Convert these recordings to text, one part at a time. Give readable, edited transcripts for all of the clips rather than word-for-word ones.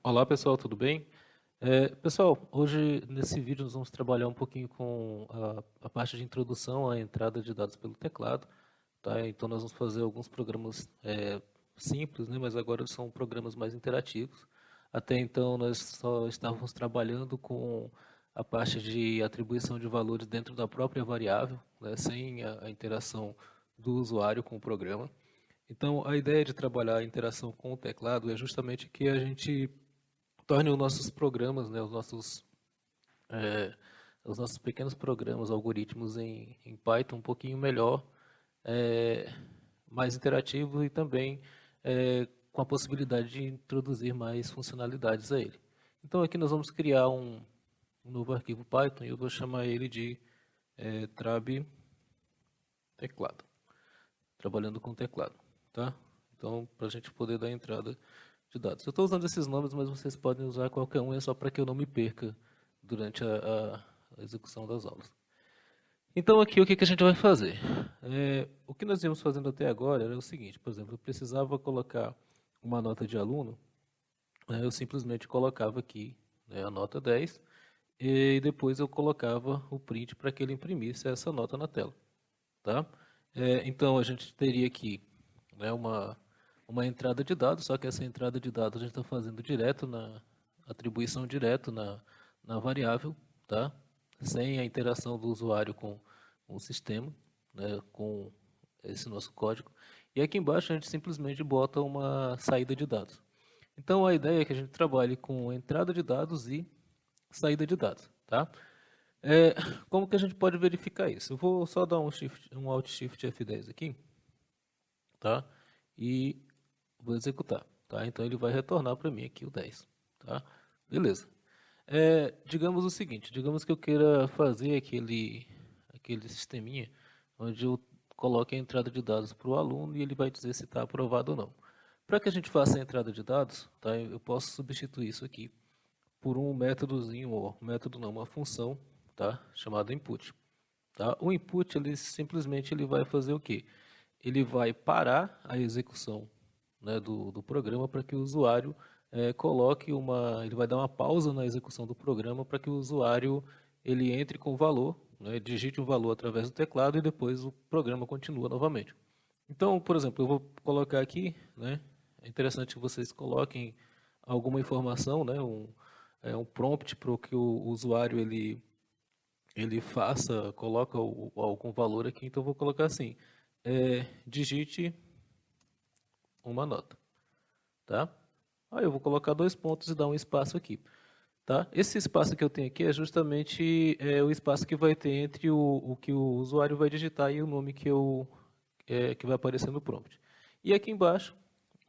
Olá pessoal, tudo bem? Pessoal, hoje nesse vídeo nós vamos trabalhar um pouquinho com a parte de introdução à entrada de dados pelo teclado, tá? Então nós vamos fazer alguns programas simples, né? Mas agora são programas mais interativos. Até então nós só estávamos trabalhando com a parte de atribuição de valores dentro da própria variável, né? Sem a interação do usuário com o programa. Então a ideia de trabalhar a interação com o teclado é justamente que a gente torne os nossos programas, né, eh, os nossos pequenos programas, algoritmos em Python um pouquinho melhor, eh, mais interativo e também com a possibilidade de introduzir mais funcionalidades a ele. Então aqui nós vamos criar um novo arquivo Python e eu vou chamar ele de trab teclado, trabalhando com teclado, tá? Então, para a gente poder dar entrada de dados. Eu estou usando esses nomes, mas vocês podem usar qualquer um, é só para que eu não me perca durante a execução das aulas. Então, aqui o que a gente vai fazer? O que nós íamos fazendo até agora era o seguinte, por exemplo, eu precisava colocar uma nota de aluno, né, eu simplesmente colocava aqui, né, a nota 10 e depois eu colocava o print para que ele imprimisse essa nota na tela. Tá? Então, a gente teria aqui, né, uma entrada de dados, só que essa entrada de dados a gente está fazendo direto na atribuição direto na variável, tá? Sem a interação do usuário com o sistema, né, com esse nosso código. E aqui embaixo a gente simplesmente bota uma saída de dados. Então, a ideia é que a gente trabalhe com entrada de dados e saída de dados, tá? É, como que a gente pode verificar isso? Eu vou só dar um Alt Shift F10 aqui, tá? E vou executar, tá? Então ele vai retornar para mim aqui o 10, tá? Beleza. Digamos o seguinte, digamos que eu queira fazer aquele sisteminha onde eu coloque a entrada de dados para o aluno e ele vai dizer se está aprovado ou não. Para que a gente faça a entrada de dados, tá? Eu posso substituir isso aqui por um métodozinho, ou método não, uma função, tá? Chamada input. Tá? O input ele simplesmente ele vai fazer o quê? Ele vai parar a execução, né, do programa para que o usuário coloque ele vai dar uma pausa na execução do programa para que o usuário ele entre com o valor, né, digite o valor através do teclado e depois o programa continua novamente. Então, por exemplo, eu vou colocar aqui, né, é interessante que vocês coloquem alguma informação, né, um prompt para que o usuário ele faça, coloca algum valor aqui, então eu vou colocar assim, digite uma nota, tá? Aí eu vou colocar dois pontos e dar um espaço aqui, tá? Esse espaço que eu tenho aqui é justamente o espaço que vai ter entre o que o usuário vai digitar e o nome que vai aparecer no prompt. E aqui embaixo,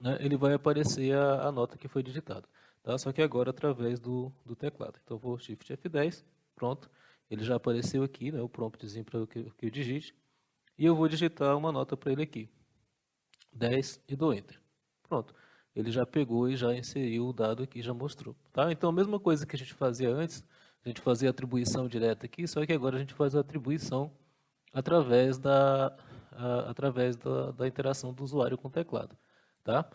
né, ele vai aparecer a nota que foi digitada, tá? Só que agora através do teclado. Então eu vou Shift F10, pronto. Ele já apareceu aqui, né, o promptzinho para que eu digite. E eu vou digitar uma nota para ele aqui, 10 e dou Enter. Pronto. Ele já pegou e já inseriu o dado aqui, já mostrou. Tá? Então a mesma coisa que a gente fazia antes, a gente fazia atribuição direta aqui, só que agora a gente faz a atribuição através da interação do usuário com o teclado. Tá?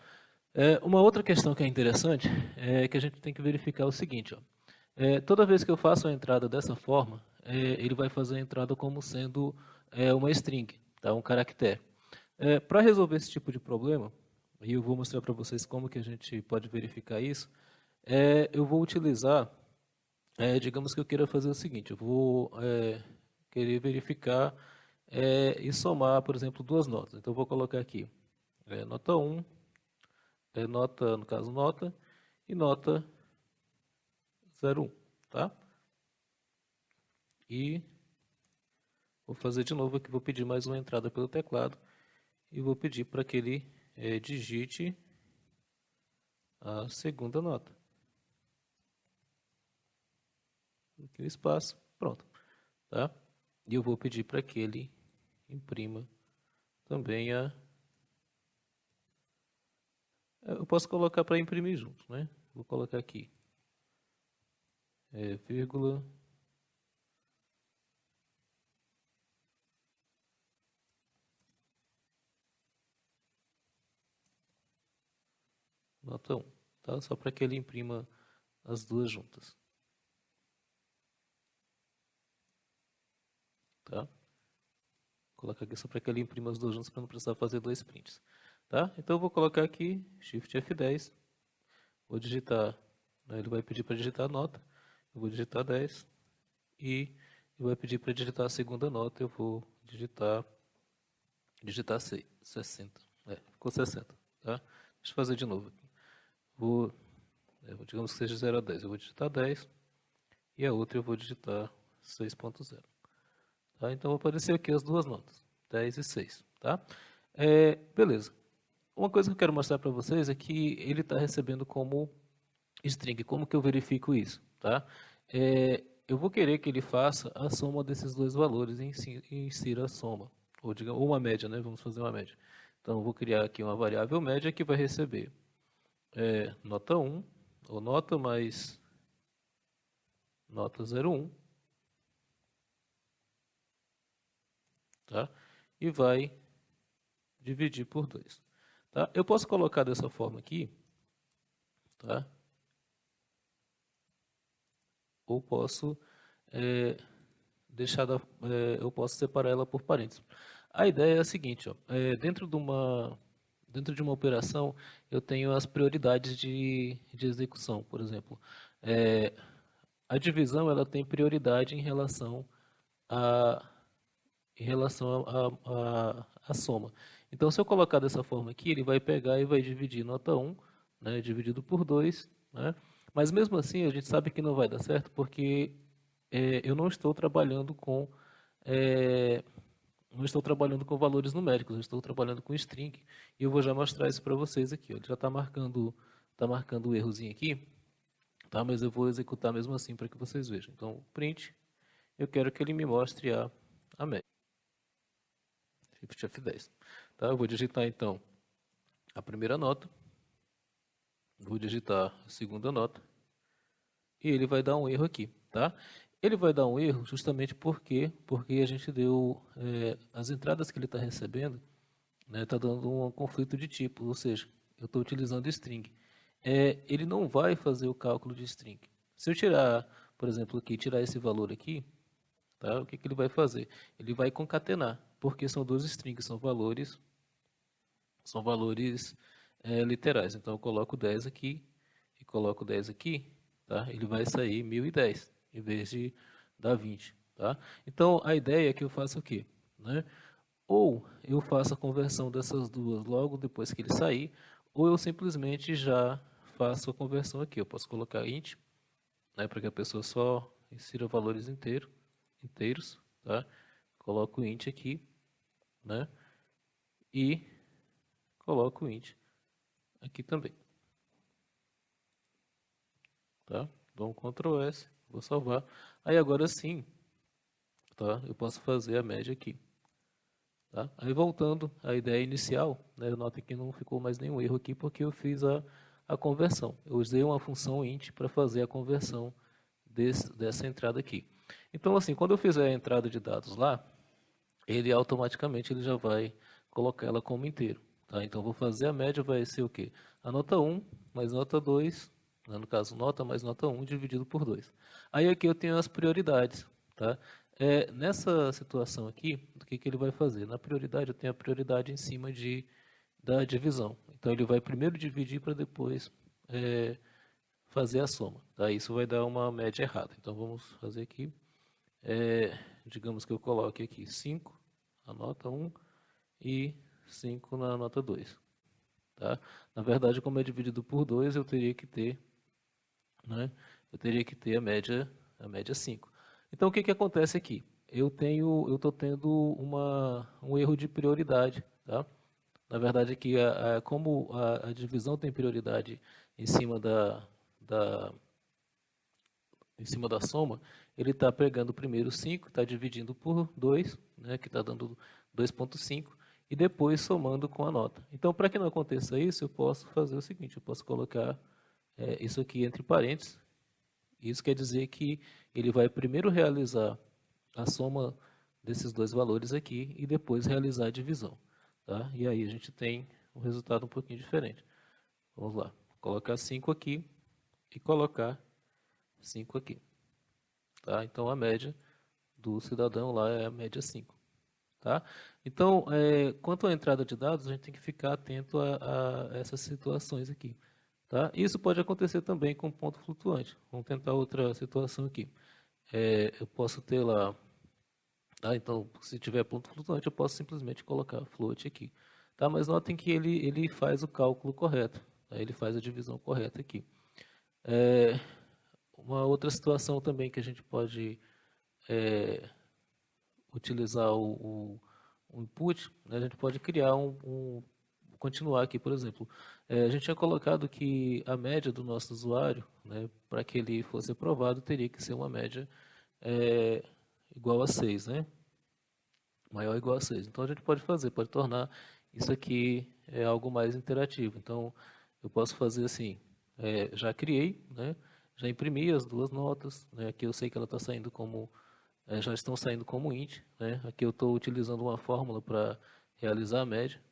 Uma outra questão que é interessante é que a gente tem que verificar o seguinte. Ó. Toda vez que eu faço a entrada dessa forma, ele vai fazer a entrada como sendo uma string, tá? Um caractere. Para resolver esse tipo de problema, e eu vou mostrar para vocês como que a gente pode verificar isso, eu vou utilizar, digamos que eu queira fazer o seguinte, eu vou querer verificar e somar, por exemplo, duas notas. Então eu vou colocar aqui nota 1, nota, no caso nota, e nota 01, tá? E vou fazer de novo aqui, vou pedir mais uma entrada pelo teclado e vou pedir para que ele digite a segunda nota. Aqui o espaço, pronto. Tá? E eu vou pedir para que ele imprima também eu posso colocar para imprimir junto, né? Vou colocar aqui, vírgula, nota 1. tá? Só para que ele imprima as duas juntas. Tá? Vou colocar aqui só para que ele imprima as duas juntas para não precisar fazer dois prints. Tá? Então eu vou colocar aqui Shift F10, vou digitar, né, ele vai pedir para digitar a nota, eu vou digitar 10 e ele vai pedir para digitar a segunda nota, eu vou digitar 60. Ficou 60. Tá? Deixa eu fazer de novo aqui. Digamos que seja 0 a 10, eu vou digitar 10 e a outra eu vou digitar 6.0. Tá? Então, vai aparecer aqui as duas notas, 10 e 6. Tá? Beleza. Uma coisa que eu quero mostrar para vocês é que ele está recebendo como string. Como que eu verifico isso? Tá? Eu vou querer que ele faça a soma desses dois valores e insira a soma. Ou uma média, né? Vamos fazer uma média. Então, eu vou criar aqui uma variável média que vai receber nota 1, ou nota mais nota 01. Tá? E vai dividir por 2. Tá? Eu posso colocar dessa forma aqui, tá? Ou posso eu posso separar ela por parênteses. A ideia é a seguinte, ó, dentro de uma operação, eu tenho as prioridades de execução, por exemplo. A divisão ela tem prioridade a, em relação à soma. Então, se eu colocar dessa forma aqui, ele vai pegar e vai dividir nota 1, né, dividido por 2, né? Mas mesmo assim, a gente sabe que não vai dar certo, porque eu não estou trabalhando com valores numéricos, eu estou trabalhando com string, e eu vou já mostrar isso para vocês aqui. Ó. Ele já está marcando o errozinho aqui, tá? Mas eu vou executar mesmo assim para que vocês vejam. Então, print, eu quero que ele me mostre a média. Shift F10. Tá? Eu vou digitar então a primeira nota, vou digitar a segunda nota e ele vai dar um erro aqui. Tá? Ele vai dar um erro justamente porque a gente deu as entradas que ele está recebendo, está dando um conflito de tipo, ou seja, eu estou utilizando string. Ele não vai fazer o cálculo de string. Se eu tirar, por exemplo, aqui, tirar esse valor aqui, tá? O que ele vai fazer? Ele vai concatenar, porque são duas strings, são valores literais. Então, eu coloco 10 aqui e coloco 10 aqui, tá? Ele vai sair 1010, em vez de dar 20. Tá? Então, a ideia é que eu faça o quê? Né? Ou eu faço a conversão dessas duas logo depois que ele sair, ou eu simplesmente já faço a conversão aqui. Eu posso colocar int, né, para que a pessoa só insira valores inteiros. Tá? Coloco o int aqui, né? E coloco o int aqui também. Tá? Dou um Ctrl S, vou salvar. Aí agora sim, tá? Eu posso fazer a média aqui. Tá? Aí voltando à ideia inicial, né, nota que não ficou mais nenhum erro aqui porque eu fiz a conversão. Eu usei uma função int para fazer a conversão dessa entrada aqui. Então, assim, quando eu fizer a entrada de dados lá, ele automaticamente já vai colocar ela como inteiro. Tá? Então, vou fazer a média, vai ser o quê? A nota 1 mais nota 2, no caso, nota mais nota 1 dividido por 2. Aí aqui eu tenho as prioridades. Tá? Nessa situação aqui, o que ele vai fazer? Na prioridade, eu tenho a prioridade em cima da divisão. Então, ele vai primeiro dividir para depois fazer a soma. Tá? Isso vai dar uma média errada. Então, vamos fazer aqui. Digamos que eu coloque aqui 5, a nota 1, e 5 na nota 2. Tá? Na verdade, como é dividido por 2, eu teria que ter, né, a média 5. Então, o que acontece aqui? Eu estou tendo um erro de prioridade. Tá? Na verdade, aqui, como a divisão tem prioridade em cima em cima da soma, ele está pegando primeiro 5, está dividindo por 2, né, que está dando 2,5, e depois somando com a nota. Então, para que não aconteça isso, eu posso fazer o seguinte, eu posso colocar isso aqui entre parênteses. Isso quer dizer que ele vai primeiro realizar a soma desses dois valores aqui e depois realizar a divisão. Tá? E aí a gente tem um resultado um pouquinho diferente. Vamos lá. colocar 5 aqui e colocar 5 aqui. Tá? Então, a média do cidadão lá é a média 5. Tá? Então, quanto à entrada de dados, a gente tem que ficar atento a essas situações aqui. Tá? Isso pode acontecer também com ponto flutuante. Vamos tentar outra situação aqui. Eu posso ter lá, tá? Então, se tiver ponto flutuante, eu posso simplesmente colocar float aqui. Tá? Mas notem que ele faz o cálculo correto. Tá? Ele faz a divisão correta aqui. Uma outra situação também que a gente pode utilizar o input, né? A gente pode criar continuar aqui, por exemplo. A gente tinha colocado que a média do nosso usuário, né, para que ele fosse aprovado, teria que ser uma média igual a 6, né? Maior ou igual a 6. Então, a gente pode tornar isso aqui algo mais interativo. Então, eu posso fazer assim, já criei, né? Já imprimi as duas notas, né? Aqui eu sei que ela está saindo como, já estão saindo como int, né? Aqui eu estou utilizando uma fórmula para realizar a média.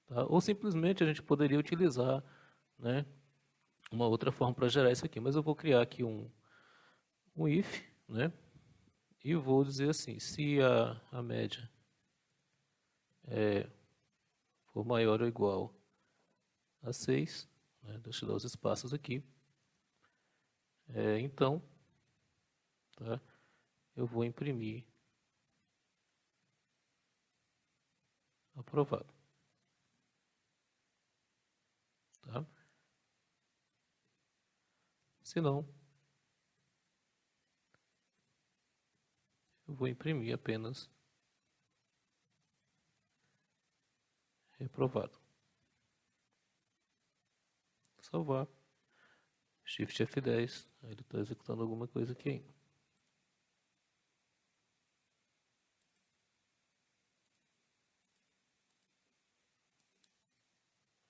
Tá? Ou simplesmente a gente poderia utilizar, né, uma outra forma para gerar isso aqui. Mas eu vou criar aqui um if, né, e vou dizer assim, se a média for maior ou igual a 6, né, deixa eu dar os espaços aqui, então, tá, eu vou imprimir aprovado. Tá? Se não, eu vou imprimir apenas reprovado. Salvar. Shift F10. Ele está executando alguma coisa aqui ainda.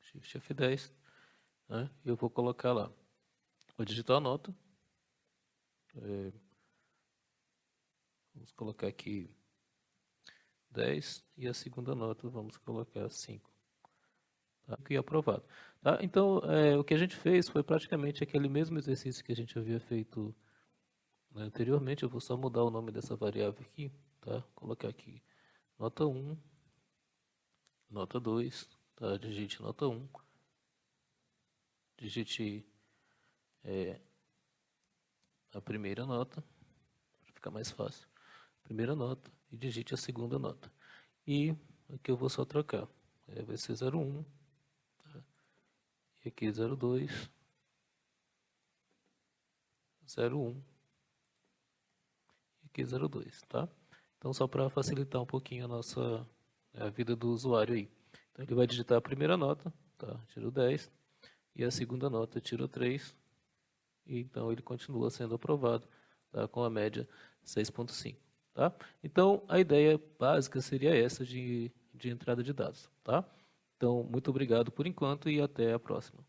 Shift F10. Né? E eu vou colocar lá. Vou digitar a nota. Vamos colocar aqui 10 e a segunda nota vamos colocar 5. Tá? E aprovado. Tá? Então, o que a gente fez foi praticamente aquele mesmo exercício que a gente havia feito, né, anteriormente. Eu vou só mudar o nome dessa variável aqui. Tá? Colocar aqui nota 1, nota 2, tá? Digite nota 1, digite a primeira nota, para ficar mais fácil. Primeira nota e digite a segunda nota. E aqui eu vou só trocar. Vai ser 01. E aqui 02, 01 e aqui 02, tá? Então, só para facilitar um pouquinho a vida do usuário aí. Então, ele vai digitar a primeira nota, tá? Tirou 10, e a segunda nota tirou 3, e então ele continua sendo aprovado, tá? Com a média 6.5, tá? Então, a ideia básica seria essa de entrada de dados, tá? Então, muito obrigado por enquanto e até a próxima.